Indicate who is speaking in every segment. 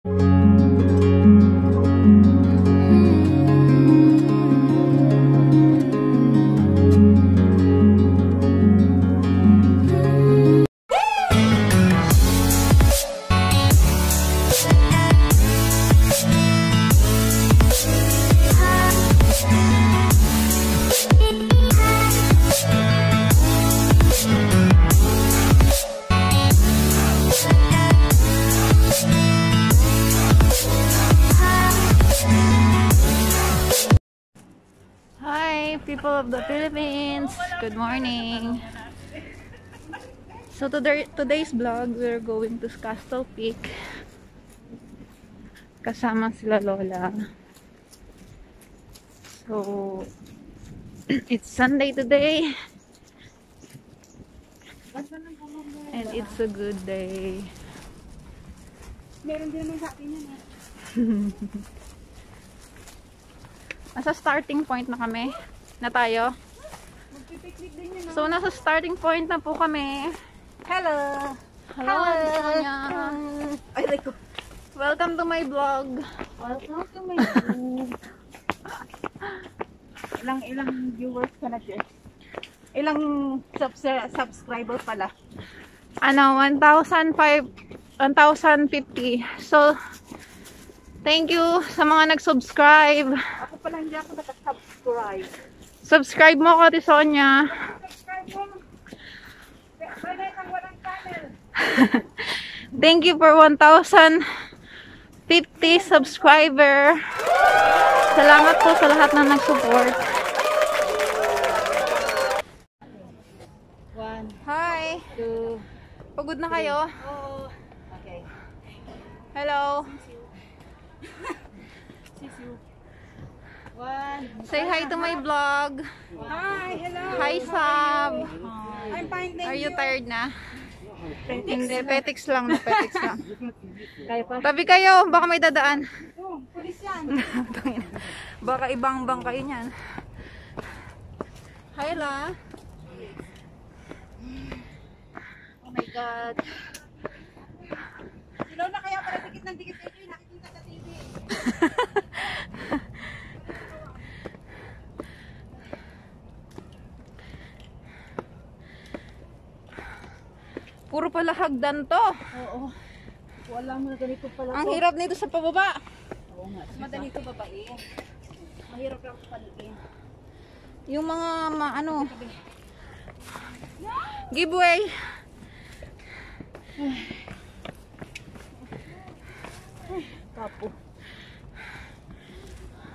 Speaker 1: People of the Philippines, good morning. So today's vlog, we're going to Castle Peak kasama sila Lola. So it's Sunday today and it's a good day.
Speaker 2: Meron din naman sa atin yan.
Speaker 1: Nasa starting point na kami na tayo. So, nasa starting point na po kami.
Speaker 2: Hello!
Speaker 1: Hello, Sonia!
Speaker 2: Ay, like,
Speaker 1: Welcome to my vlog.
Speaker 2: welcome to my vlog. Ilang viewers ka na, Jess? Ilang subscriber pala?
Speaker 1: Ano, 1,050. So, thank you sa mga nag-subscribe.
Speaker 2: Ako pala hindi ako nakasubscribe.
Speaker 1: Subscribe mo ko, Sonia.
Speaker 2: Subscribe mo. Pwede kang walang channel.
Speaker 1: Thank you for 1,050 subscriber. Salamat po sa lahat na nag-support. Hi!
Speaker 2: 2.
Speaker 1: Pagod na kayo?
Speaker 2: Oh. Okay.
Speaker 1: Hello!
Speaker 2: Sisu. 1.
Speaker 1: Say hi to my vlog.
Speaker 2: Hi, hello.
Speaker 1: Hi, Sab.
Speaker 2: I'm fine, thank
Speaker 1: Are you tired na? Hindi, petics lang. Petics lang.
Speaker 2: Kaya pa?
Speaker 1: Tabi kayo, baka may dadaan.
Speaker 2: Oh, pulis yan.
Speaker 1: Baka ibang bangka yun yan. Hi, La.
Speaker 2: Oh my God. Silo na kaya para dikit ng dikit ito yung nakikita sa TV.
Speaker 1: Puro pala hagdan to.
Speaker 2: Oo. Wala mo na ganito pala.
Speaker 1: Ang hirap nito sa pababa.
Speaker 2: Oo nga. Madali ito babae. Mahirap lang paliin.
Speaker 1: Yung mga ano giveaway.
Speaker 2: Kapo.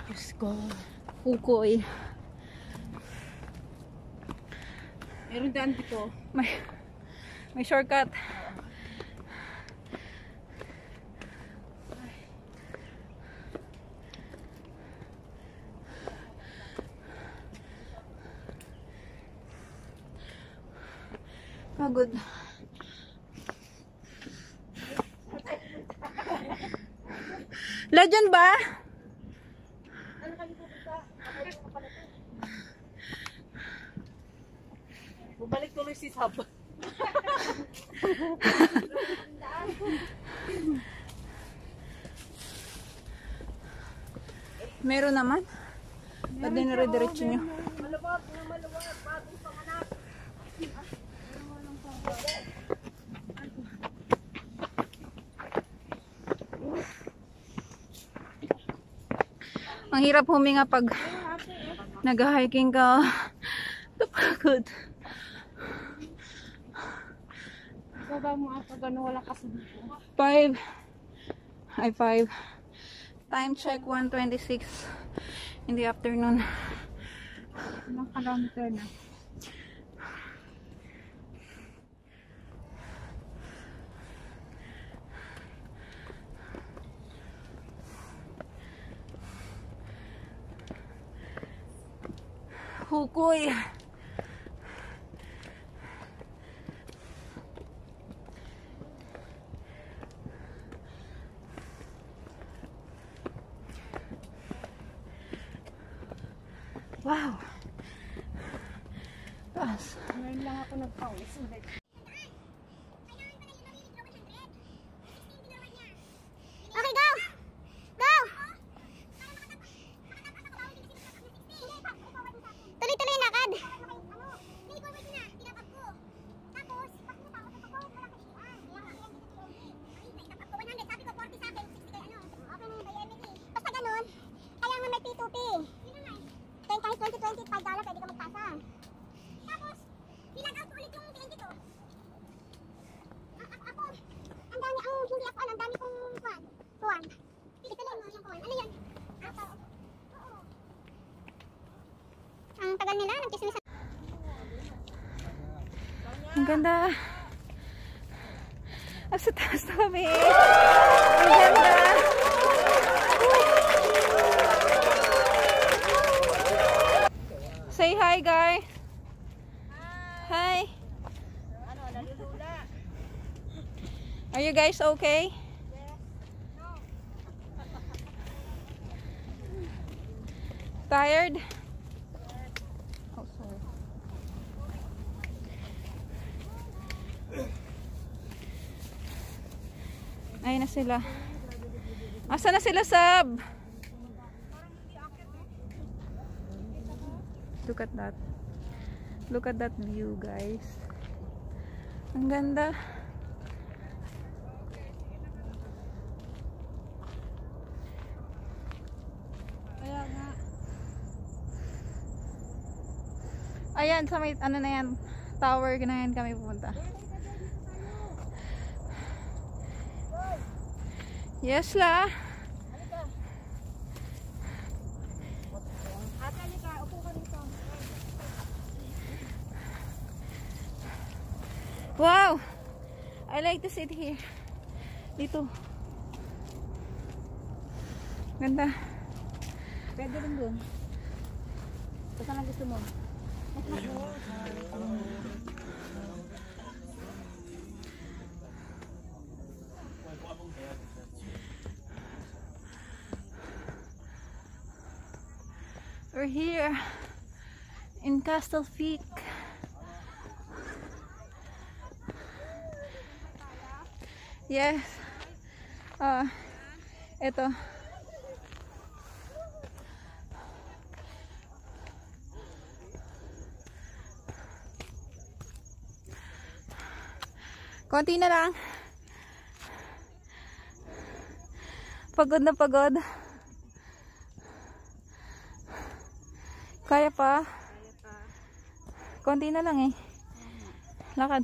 Speaker 2: Diyos ko.
Speaker 1: Hukoy.
Speaker 2: Meron daan dito.
Speaker 1: May shortcut. Pagod. Legend ba?
Speaker 2: Ano kami pupunta? Bumalik tuloy si Sab.
Speaker 1: Meron naman. At dinire-diretso nyo.
Speaker 2: Maluwag, bagong panganak.
Speaker 1: Ang hirap huminga pag nag-hiking ka. Napagod.
Speaker 2: Baba mo ako gano'n wala kasi dito.
Speaker 1: 5. Time check 1:26 in the afternoon.
Speaker 2: Ilang kilometer na?
Speaker 1: Hukoy. Wow. Taas.
Speaker 2: Ngayon lang ako nagpawis ulit.
Speaker 3: Okay, go!
Speaker 1: ganda. Sa taas na kami. Ang ganda. Say hi, guys. Hi.
Speaker 2: Ano, nalulula.
Speaker 1: Are you guys okay? Tired? Oh, sorry. Ayun na sila. Asa na sila, Sab? Look at that. Look at that view, guys. Ang ganda.
Speaker 2: Kaya nga.
Speaker 1: Ayan, sa may, ano na yan, tower na yan kami pupunta. Yes, la.
Speaker 2: Ate, halika. Upo ka dito.
Speaker 1: Wow! I like to sit here. Dito. Ganda.
Speaker 2: Pwede rin doon. Saan ang gusto mo?
Speaker 1: We're here in Castle Peak. Yes. Ito. Konti na lang. Pagod na pagod. Kaya pa. Konti na lang eh. Lakad.